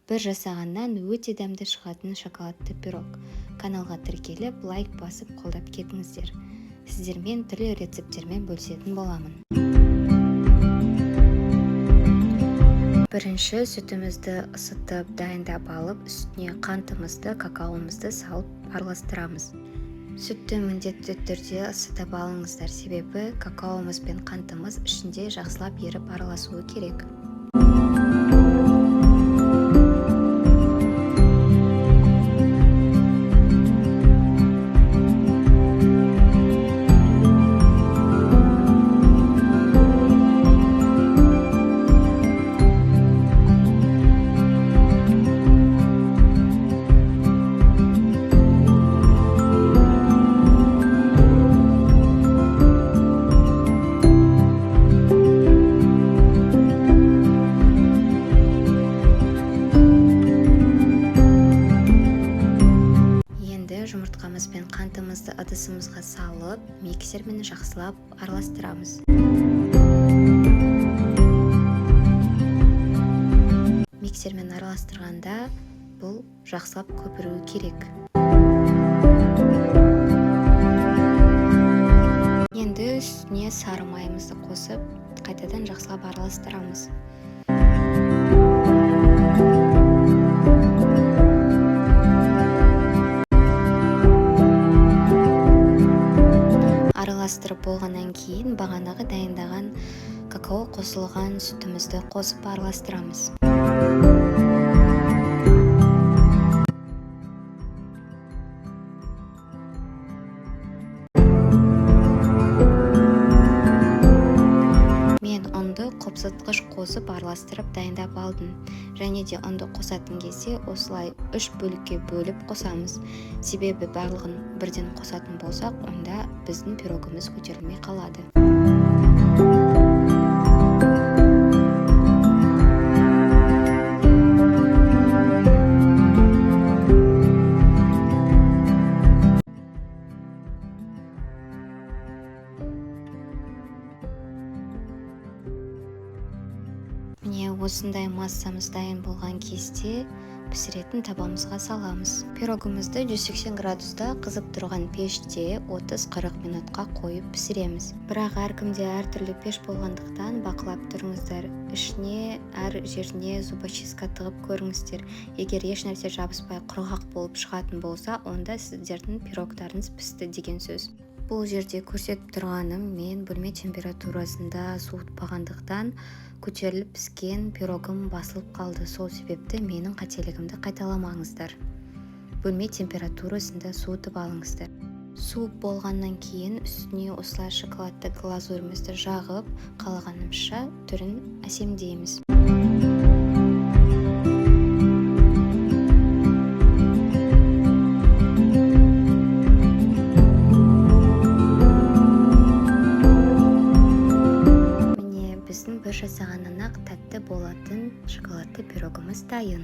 бір жасағаннан өте дәмді шығатын шоколадты пирог. Каналға тіркеліп, лайк басып қолдап кетіңіздер. Сіздермен түрлі рецепттермен бөлісетін боламын. Бірінші сүтімізді ысытып, дайындап алып, үстіне қантымызды, какаомызды салып араластырамыз. Сүтті міндетті түрде ысытып алыңыздар, себебі какаомыз бен қантымыз ішінде жақсылап еріп араласуы керек. Жұмыртқамыз бен қантымызды ыдысымызға салып, миксермен жақсылап араластырамыз. Миксермен араластырғанда бұл жақсылап көпіруі керек. Енді үстіне сары майымызды қосып, қайтадан жақсылап араластырамыз. Араластырып болғаннан кейін бағанағы дайындаған какао қосылған сүтімізді қосып араластырамыз. Мен ұнды қопсытқыш қосып араластырып дайындап алдым. Және де ұнды қосатын кезде осылай 3 бөлікке бөліп қосамыз. Себебі барлығын бірден қосатын болсақ, онда біздің пирогымыз көтерілмей қалады. Міне осындай массамыз дайын болған кезде пісіретін табамызға саламыз. Пирогымызды 180 градуста қызып тұрған пеште 30-40 минутқа қойып пісіреміз. Бірақ әркімде әртүрлі пеш болғандықтан бақылап тұрыңыздар. Ішіне әр жеріне зубочистка тығып көріңіздер. Егер еш нәрсе жабыспай құрғақ болып шығатын болса, онда сіздердің пирогтарыңыз пісті деген сөз. Бұл жерде көрсетіп тұрғаным мен бөлме температурасында суытпағандықтан көтеріліп піскен пирогым басылып қалды. Сол себепті менің қателігімді қайталамаңыздар. Бөлме температурасында суытып алыңыздар. Суып болғаннан кейін үстіне осылай шоколадты глазурімізді жағып, қалағанымызша түрін әсемдейміз. Бір жасағаннан-ақ тәтті болатын шоколадты пирогымыз дайын.